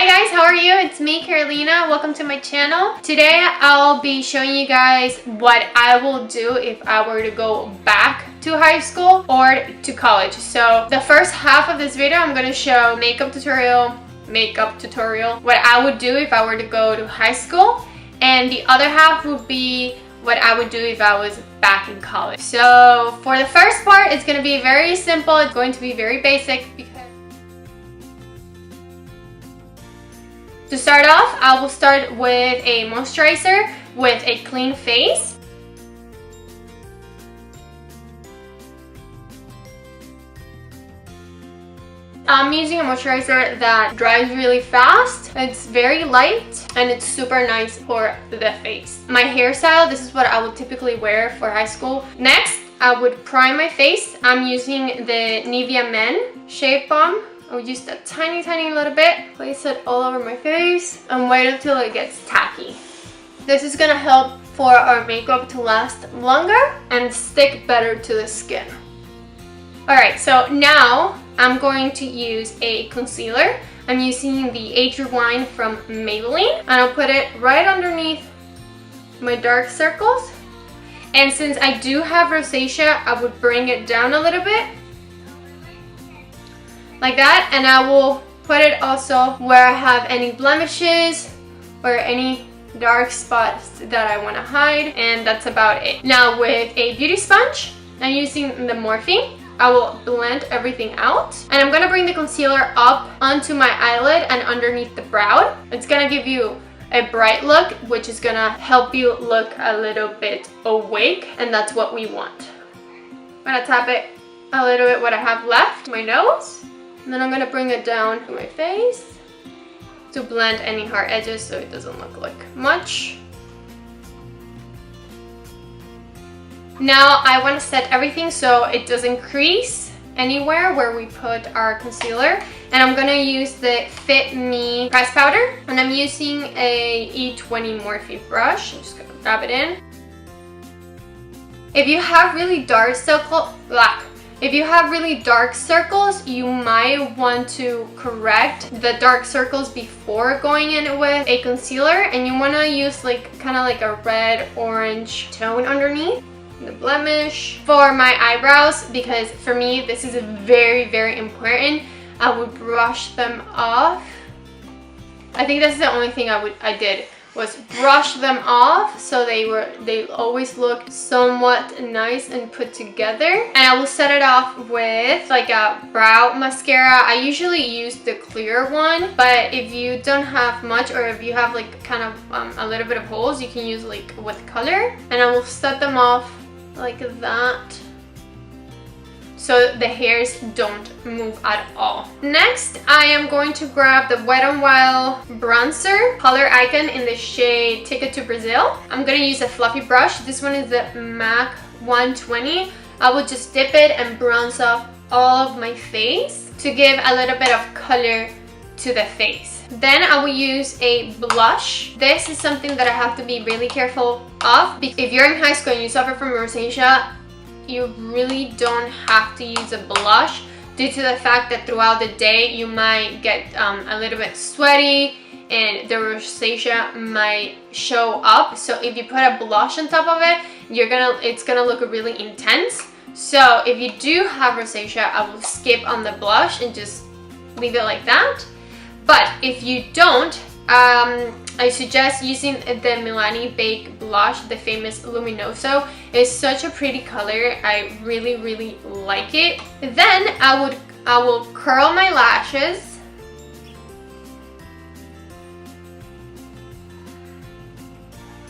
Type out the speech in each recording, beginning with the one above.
Hi guys, how are you? It's me, Carolina. Welcome to my channel. Today I'll be showing you guys what I will do if I were to go back to high school or to college. So the first half of this video I'm going to show makeup tutorial, what I would do if I were to go to high school, and the other half would be what I would do if I was back in college. So for the first part, it's going to be very simple. It's going to be very basic because to start off, I will start with a moisturizer with a clean face. I'm using a moisturizer that dries really fast. It's very light and it's super nice for the face. My hairstyle, this is what I would typically wear for high school. Next, I would prime my face. I'm using the Nivea Men Shave Balm. I'll use a tiny little bit, place it all over my face, and wait until it gets tacky. This is gonna help for our makeup to last longer and stick better to the skin. Alright, so now I'm going to use a concealer. I'm using the Age Rewind from Maybelline, and I'll put it right underneath my dark circles. And since I do have rosacea, I would bring it down a little bit, like that, and I will put it also where I have any blemishes or any dark spots that I want to hide, and that's about it. Now with a beauty sponge, I'm using the Morphe. I will blend everything out, and I'm gonna bring the concealer up onto my eyelid and underneath the brow. It's gonna give you a bright look, which is gonna help you look a little bit awake, and that's what we want. I'm gonna tap it a little bit what I have left, my nose. And then I'm going to bring it down to my face to blend any hard edges so it doesn't look like much. Now I want to set everything so it doesn't crease anywhere where we put our concealer. And I'm going to use the Fit Me press powder. And I'm using a E20 Morphe brush. I'm just going to grab it in. If you have really dark circles, you might want to correct the dark circles before going in with a concealer, and you want to use kind of like a red orange tone underneath the blemish. For my eyebrows, because for me this is very important, I would brush them off. I think that's the only thing I did was brush them off so they always looked somewhat nice and put together. And I will set it off with like a brow mascara. I usually use the clear one, but if you don't have much, or if you have like kind of a little bit of holes, you can use like with color. And I will set them off like that so the hairs don't move at all. Next, I am going to grab the Wet n Wild bronzer color icon in the shade Ticket to Brazil. I'm gonna use a fluffy brush. This one is the MAC 120. I will just dip it and bronze off all of my face to give a little bit of color to the face. Then I will use a blush. This is something that I have to be really careful of. If you're in high school and you suffer from rosacea, you really don't have to use a blush, due to the fact that throughout the day you might get a little bit sweaty and the rosacea might show up. So if you put a blush on top of it, it's gonna look really intense. So if you do have rosacea, I will skip on the blush and just leave it like that. But if you don't, I suggest using the Milani Baked blush, the famous Luminoso. It's such a pretty color. I really like it. Then I will curl my lashes.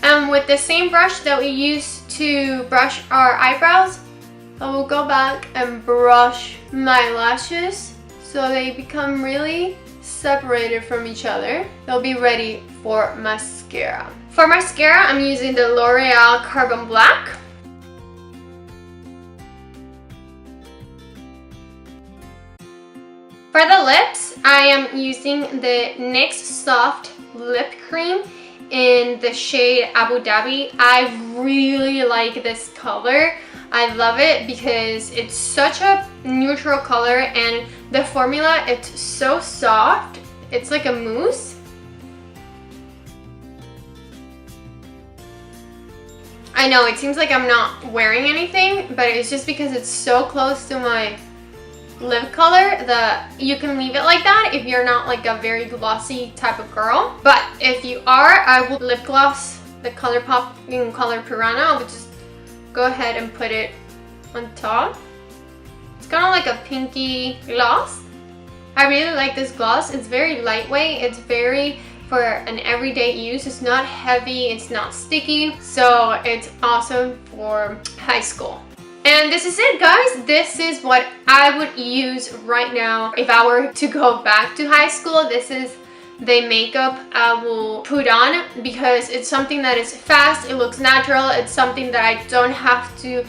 And with the same brush that we use to brush our eyebrows, I will go back and brush my lashes so they become really separated from each other. They'll be ready for mascara. For mascara, I'm using the L'Oreal Carbon Black. For the lips, I am using the NYX Soft Lip Cream in the shade Abu Dhabi. I really like this color. I love it because it's such a neutral color, and the formula, it's so soft. it's like a mousse. I know it seems like I'm not wearing anything, but it's just because it's so close to my lip color that you can leave it like that if you're not like a very glossy type of girl. But if you are, I will lip gloss the ColourPop in Color Piranha. I would just go ahead and put it on top. It's kind of like a pinky gloss. I really like this gloss. It's very lightweight. It's very for an everyday use. It's not heavy, it's not sticky, so it's awesome for high school. And this is it, guys. This is what I would use right now if I were to go back to high school. This is the makeup I will put on because it's something that is fast, it looks natural, it's something that I don't have to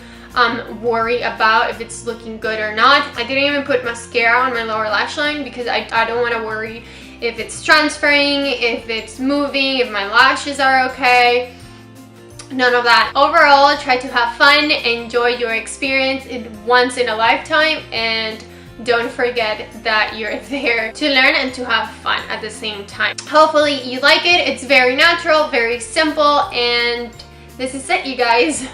worry about if it's looking good or not. I didn't even put mascara on my lower lash line because I don't want to worry if it's transferring, if it's moving, if my lashes are okay. None of that. Overall, try to have fun, enjoy your experience once in a lifetime, and don't forget that you're there to learn and to have fun at the same time. Hopefully you like it. It's very natural, very simple, and this is it, you guys.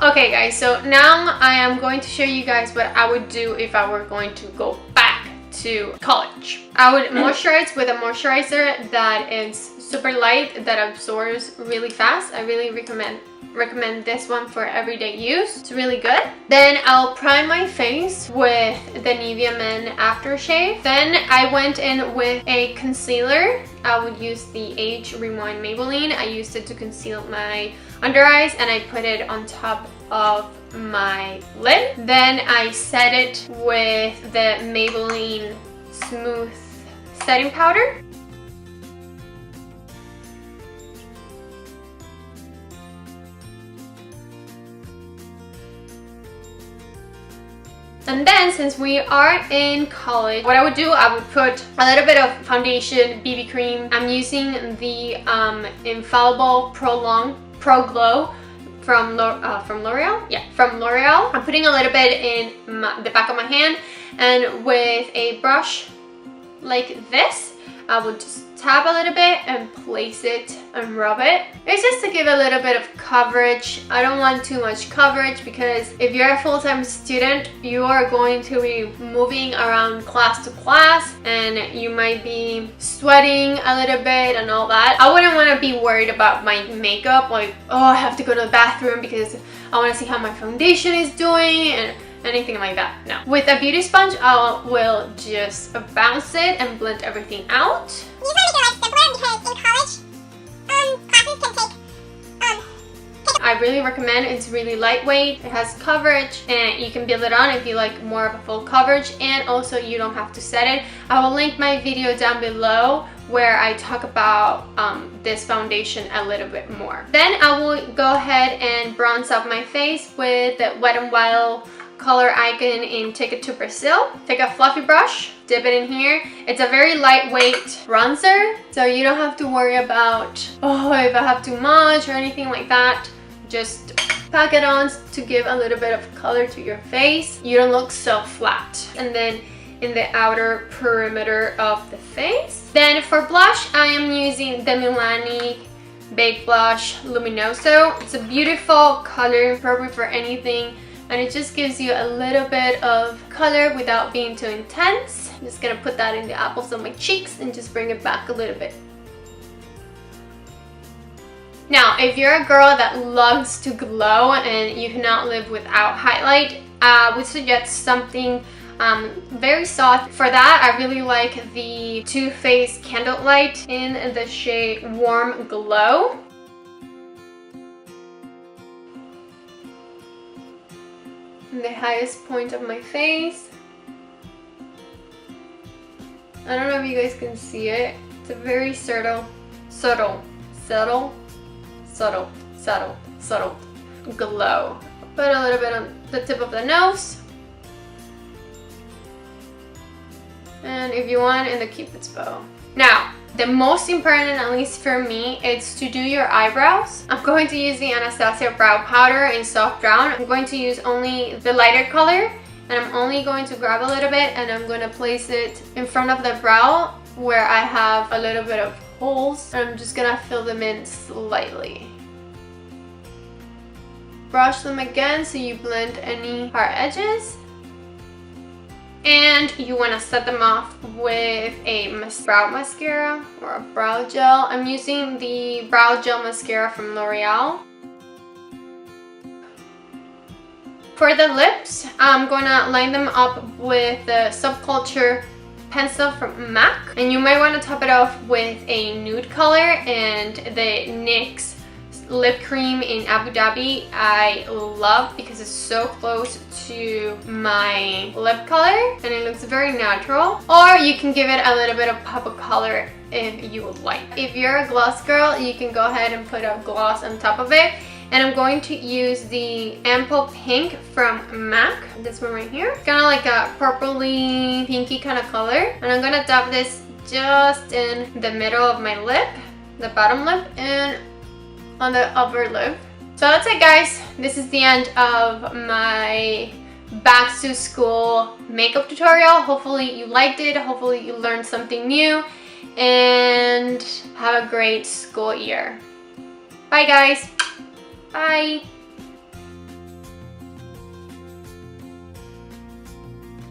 Okay guys, so now I am going to show you guys what I would do if I were going to go back to college. I would moisturize with a moisturizer that is super light, that absorbs really fast. I really recommend this one for everyday use. It's really good. Then I'll prime my face with the Nivea Men aftershave. Then I went in with a concealer. I would use the Age Rewind Maybelline. I used it to conceal my under eyes and I put it on top of my lid. Then I set it with the Maybelline Smooth Setting Powder. And then, since we are in college, what I would do, I would put a little bit of foundation, BB cream. I'm using the Infallible Pro Glow from L'Oreal. Yeah, from L'Oreal. I'm putting a little bit in the back of my hand, and with a brush like this, I would just tap a little bit and place it and rub it. It's just to give a little bit of coverage. I don't want too much coverage because if you're a full-time student, you are going to be moving around class to class and you might be sweating a little bit and all that. I wouldn't want to be worried about my makeup, like, oh, I have to go to the bathroom because I want to see how my foundation is doing and anything like that. No. With a beauty sponge, I will just bounce it and blend everything out. These are like simpler because in college, classes can take I really recommend. It's really lightweight, it has coverage, and you can build it on if you like more of a full coverage, and also you don't have to set it. I will link my video down below where I talk about this foundation a little bit more. Then I will go ahead and bronze up my face with the Wet n Wild color icon in Ticket to Brazil. Take a fluffy brush, dip it in here. It's a very lightweight bronzer, so you don't have to worry about, oh, if I have too much or anything like that. Just pack it on to give a little bit of color to your face. You don't look so flat. And then in the outer perimeter of the face. Then for blush, I am using the Milani Baked Blush Luminoso. It's a beautiful color, perfect for anything, and it just gives you a little bit of color without being too intense. I'm just gonna put that in the apples of my cheeks and just bring it back a little bit. Now, if you're a girl that loves to glow and you cannot live without highlight, I would suggest something very soft. For that, I really like the Too Faced Candlelight in the shade Warm Glow. The highest point of my face. I don't know if you guys can see it. It's a very subtle glow. Put a little bit on the tip of the nose. And if you want, in the Cupid's bow. Now, The most important, at least for me, is to do your eyebrows. I'm going to use the Anastasia brow powder in soft brown. I'm going to use only the lighter color, and I'm only going to grab a little bit and I'm going to place it in front of the brow where I have a little bit of holes, and I'm just gonna fill them in slightly. Brush them again so you blend any hard edges. And you want to set them off with a brow mascara or a brow gel. I'm using the brow gel mascara from L'Oreal. For the lips, I'm going to line them up with the Subculture pencil from MAC. And you might want to top it off with a nude color, and the NYX lip cream in Abu Dhabi I love because it's so close to my lip color and it looks very natural. Or you can give it a little bit of pop of color if you would like. If you're a gloss girl, you can go ahead and put a gloss on top of it. And I'm going to use the Ample Pink from MAC, this one right here. Kind of like a purpley pinky kind of color. And I'm gonna dab this just in the middle of my lip, the bottom lip, and on the upper lip. So that's it, guys. This is the end of my back to school makeup tutorial. Hopefully you liked it. Hopefully you learned something new, and have a great school year. Bye, guys. Bye.